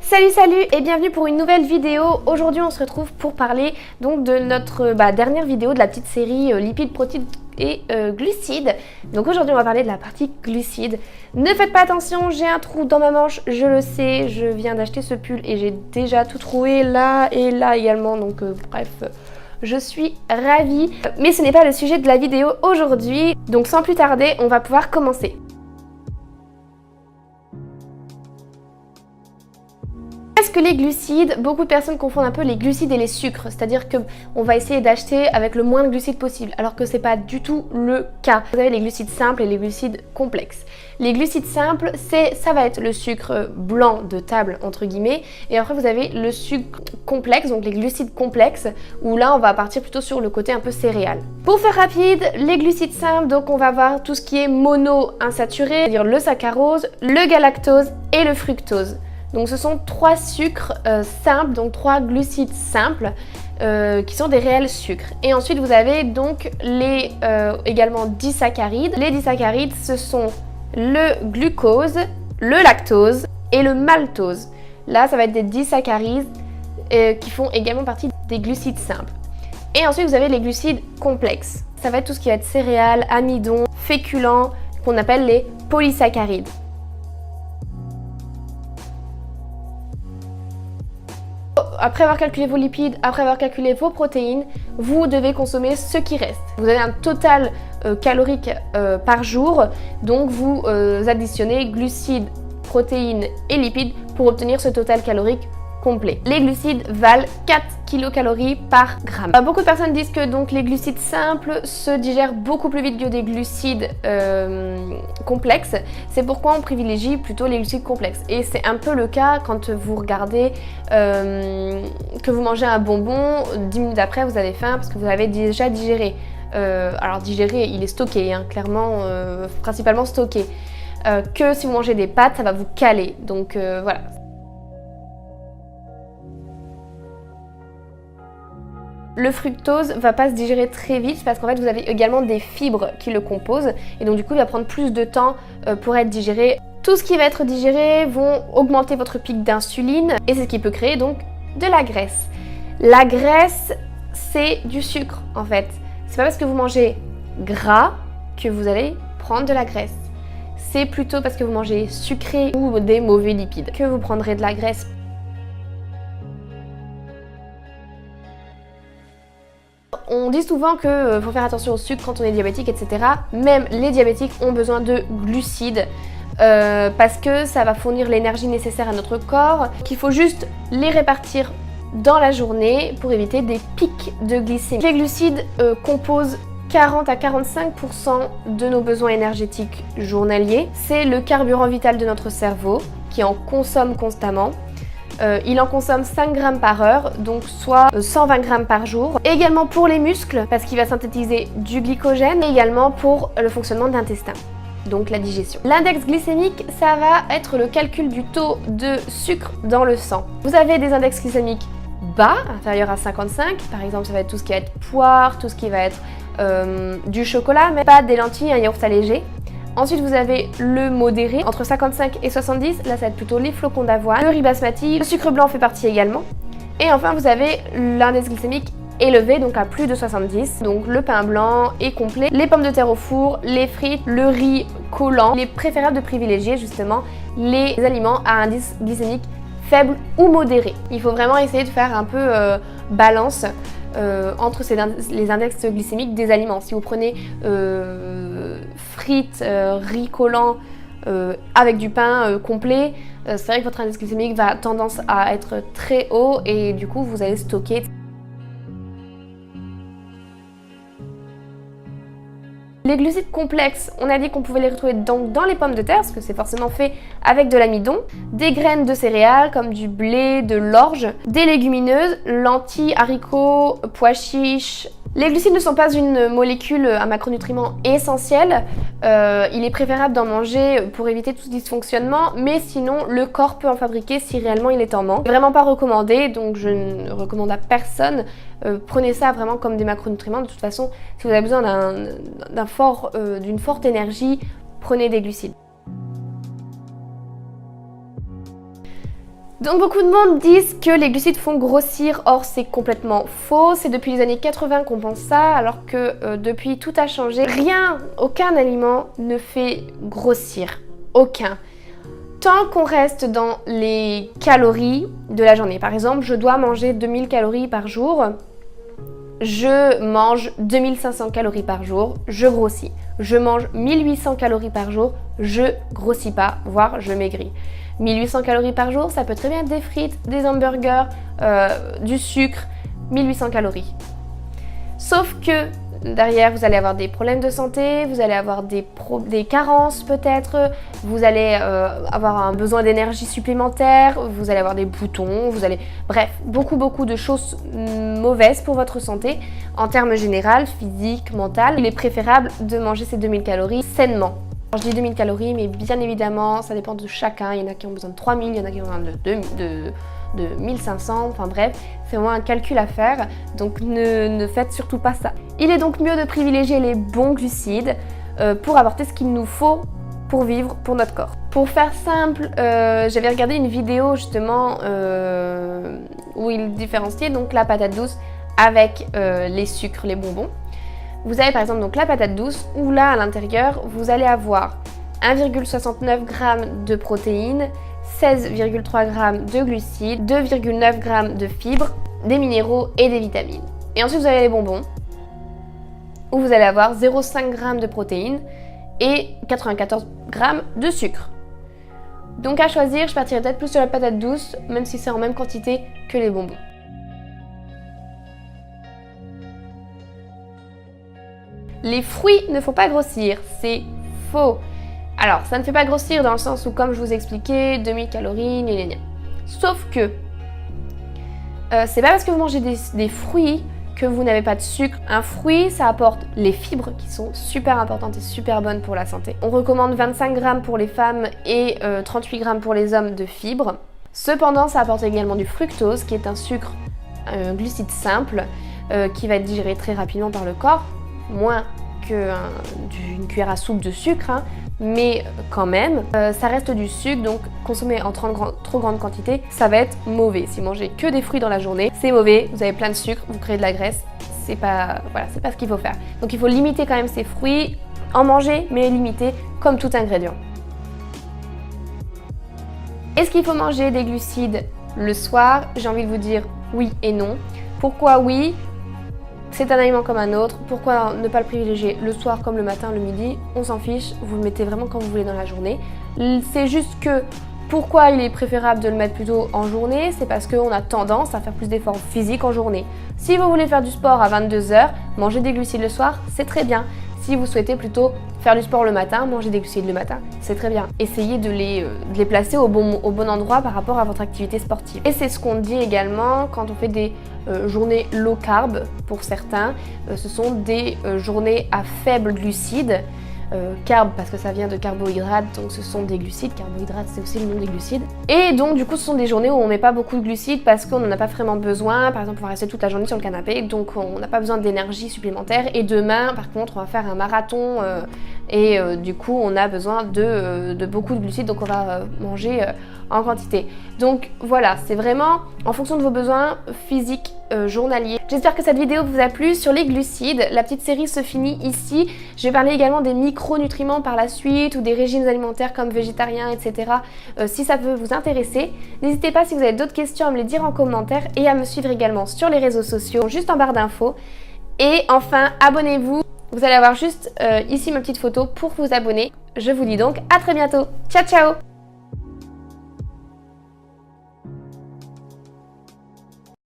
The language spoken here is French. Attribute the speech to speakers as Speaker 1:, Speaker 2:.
Speaker 1: Salut et bienvenue pour une nouvelle vidéo. Aujourd'hui on se retrouve pour parler donc de notre dernière vidéo de la petite série lipides, protéines et glucides. Donc aujourd'hui on va parler de la partie glucides. Ne faites pas attention, j'ai un trou dans ma manche, je le sais, je viens d'acheter ce pull et j'ai déjà tout troué là et là également, donc bref... Je suis ravie, mais ce n'est pas le sujet de la vidéo aujourd'hui, donc sans plus tarder, on va pouvoir commencer. Qu'est-ce que les glucides? Beaucoup de personnes confondent un peu les glucides et les sucres, c'est-à-dire qu'on va essayer d'acheter avec le moins de glucides possible, alors que c'est pas du tout le cas. Vous avez les glucides simples et les glucides complexes. Les glucides simples, ça va être le sucre blanc de table entre guillemets, et après vous avez le sucre complexe, donc les glucides complexes, où là on va partir plutôt sur le côté un peu céréal. Pour faire rapide, les glucides simples, donc on va voir tout ce qui est mono-insaturé, c'est-à-dire le saccharose, le galactose et le fructose. Donc ce sont trois sucres simples, donc trois glucides simples qui sont des réels sucres. Et ensuite vous avez donc les également disaccharides. Les disaccharides ce sont le glucose, le lactose et le maltose. Là ça va être des disaccharides qui font également partie des glucides simples. Et ensuite vous avez les glucides complexes. Ça va être tout ce qui va être céréales, amidon, féculents, qu'on appelle les polysaccharides. Après avoir calculé vos lipides, après avoir calculé vos protéines, vous devez consommer ce qui reste. Vous avez un total calorique par jour, donc vous additionnez glucides, protéines et lipides pour obtenir ce total calorique complet. Les glucides valent 4 kilocalories par gramme. Beaucoup de personnes disent que donc les glucides simples se digèrent beaucoup plus vite que des glucides complexes. C'est pourquoi on privilégie plutôt les glucides complexes. Et c'est un peu le cas quand vous regardez que vous mangez un bonbon, 10 minutes après vous avez faim parce que vous avez déjà digéré. Alors digéré, il est stocké, hein, clairement, principalement stocké. Que si vous mangez des pâtes, ça va vous caler. Donc voilà. Le fructose va pas se digérer très vite parce qu'en fait vous avez également des fibres qui le composent et donc du coup il va prendre plus de temps pour être digéré. Tout ce qui va être digéré vont augmenter votre pic d'insuline et c'est ce qui peut créer donc de la graisse. La graisse c'est du sucre en fait. C'est pas parce que vous mangez gras que vous allez prendre de la graisse. C'est plutôt parce que vous mangez sucré ou des mauvais lipides que vous prendrez de la graisse. On dit souvent qu'il faut faire attention au sucre quand on est diabétique, etc. Même les diabétiques ont besoin de glucides parce que ça va fournir l'énergie nécessaire à notre corps, qu'il faut juste les répartir dans la journée pour éviter des pics de glycémie. Les glucides composent 40 à 45% de nos besoins énergétiques journaliers. C'est le carburant vital de notre cerveau qui en consomme constamment. Il en consomme 5 grammes par heure, donc soit 120 grammes par jour. Également pour les muscles, parce qu'il va synthétiser du glycogène, et également pour le fonctionnement de l'intestin, donc la digestion. L'index glycémique, ça va être le calcul du taux de sucre dans le sang. Vous avez des index glycémiques bas, inférieurs à 55, par exemple ça va être tout ce qui va être poire, tout ce qui va être du chocolat, mais pas des lentilles, un yaourt allégé. Ensuite, vous avez le modéré, entre 55 et 70, là ça va être plutôt les flocons d'avoine, le riz basmati, le sucre blanc fait partie également. Et enfin, vous avez l'index glycémique élevé, donc à plus de 70, donc le pain blanc est complet, les pommes de terre au four, les frites, le riz collant. Il est préférable de privilégier justement les aliments à indice glycémique faible ou modéré. Il faut vraiment essayer de faire un peu balance entre les index glycémiques des aliments. Si vous prenez frites, riz collant avec du pain complet, c'est vrai que votre index glycémique va tendance à être très haut et du coup vous allez stocker. Les glucides complexes, on a dit qu'on pouvait les retrouver donc dans les pommes de terre, parce que c'est forcément fait avec de l'amidon, des graines de céréales comme du blé, de l'orge, des légumineuses, lentilles, haricots, pois chiches. Les glucides ne sont pas une molécule à macronutriments essentiels. Il est préférable d'en manger pour éviter tout dysfonctionnement, mais sinon le corps peut en fabriquer si réellement il est en manque. Vraiment pas recommandé, donc je ne recommande à personne. Prenez ça vraiment comme des macronutriments. De toute façon, si vous avez besoin d'une forte énergie, prenez des glucides. Donc beaucoup de monde disent que les glucides font grossir, or c'est complètement faux. C'est depuis les années 80 qu'on pense ça, alors que depuis tout a changé. Rien, aucun aliment ne fait grossir, aucun. Tant qu'on reste dans les calories de la journée. Par exemple, je dois manger 2000 calories par jour. Je mange 2500 calories par jour, je grossis. Je mange 1800 calories par jour, je grossis pas, voire je maigris. 1800 calories par jour, ça peut très bien être des frites, des hamburgers, du sucre, 1800 calories. Sauf que derrière, vous allez avoir des problèmes de santé, vous allez avoir des carences peut-être, vous allez avoir un besoin d'énergie supplémentaire, vous allez avoir des boutons, bref, beaucoup de choses mauvaises pour votre santé en termes généraux, physique, mental. Il est préférable de manger ces 2000 calories sainement. Alors, je dis 2000 calories, mais bien évidemment, ça dépend de chacun. Il y en a qui ont besoin de 3000, il y en a qui ont besoin de 1500, enfin bref, c'est vraiment un calcul à faire, donc ne faites surtout pas ça. Il est donc mieux de privilégier les bons glucides pour apporter ce qu'il nous faut pour vivre, pour notre corps. Pour faire simple, j'avais regardé une vidéo justement où il différenciait donc la patate douce avec les sucres, les bonbons. Vous avez par exemple donc la patate douce où là à l'intérieur vous allez avoir 1,69 g de protéines, 16,3 g de glucides, 2,9 g de fibres, des minéraux et des vitamines. Et ensuite vous avez les bonbons où vous allez avoir 0,5 g de protéines et 94 g de sucre. Donc à choisir, je partirais peut-être plus sur la patate douce, même si c'est en même quantité que les bonbons. Les fruits ne font pas grossir, c'est faux. Alors, ça ne fait pas grossir dans le sens où, comme je vous expliquais, 2000 calories, gna gna gna. Sauf que c'est pas parce que vous mangez des fruits que vous n'avez pas de sucre. Un fruit, ça apporte les fibres qui sont super importantes et super bonnes pour la santé. On recommande 25 g pour les femmes et 38 g pour les hommes de fibres. Cependant, ça apporte également du fructose, qui est un sucre, un glucide simple, qui va être digéré très rapidement par le corps, moins qu'une cuillère à soupe de sucre, hein, mais quand même, ça reste du sucre, donc consommer en trop grande quantité, ça va être mauvais. Si vous mangez que des fruits dans la journée, c'est mauvais, vous avez plein de sucre, vous créez de la graisse, c'est pas ce qu'il faut faire. Donc il faut limiter quand même ces fruits, en manger, mais limiter comme tout ingrédient. Est-ce qu'il faut manger des glucides le soir? J'ai envie de vous dire oui et non. Pourquoi oui? C'est un aliment comme un autre, pourquoi ne pas le privilégier le soir comme le matin, le midi? On s'en fiche, vous le mettez vraiment quand vous voulez dans la journée. C'est juste que pourquoi il est préférable de le mettre plutôt en journée, c'est parce qu'on a tendance à faire plus d'efforts physiques en journée. Si vous voulez faire du sport à 22 h, manger des glucides le soir, c'est très bien. Si vous souhaitez plutôt faire du sport le matin, manger des glucides le matin, c'est très bien. Essayez de les placer au bon endroit par rapport à votre activité sportive. Et c'est ce qu'on dit également quand on fait des journées low carb pour certains. Ce sont des journées à faible glucides. Carb parce que ça vient de carbohydrates, donc ce sont des glucides. Carbohydrates, c'est aussi le nom des glucides. Et donc du coup ce sont des journées où on met pas beaucoup de glucides parce qu'on n'en a pas vraiment besoin. Par exemple on va rester toute la journée sur le canapé, donc on n'a pas besoin d'énergie supplémentaire. Et demain par contre on va faire un marathon et du coup on a besoin de beaucoup de glucides, donc on va manger en quantité. Donc voilà, c'est vraiment en fonction de vos besoins physiques journaliers. J'espère que cette vidéo vous a plu sur les glucides. La petite série se finit ici. Je vais parler également des micronutriments par la suite ou des régimes alimentaires comme végétarien, etc. Si ça peut vous intéresser. N'hésitez pas si vous avez d'autres questions à me les dire en commentaire et à me suivre également sur les réseaux sociaux, juste en barre d'infos. Et enfin, abonnez-vous. Vous allez avoir juste ici ma petite photo pour vous abonner. Je vous dis donc à très bientôt. Ciao ciao!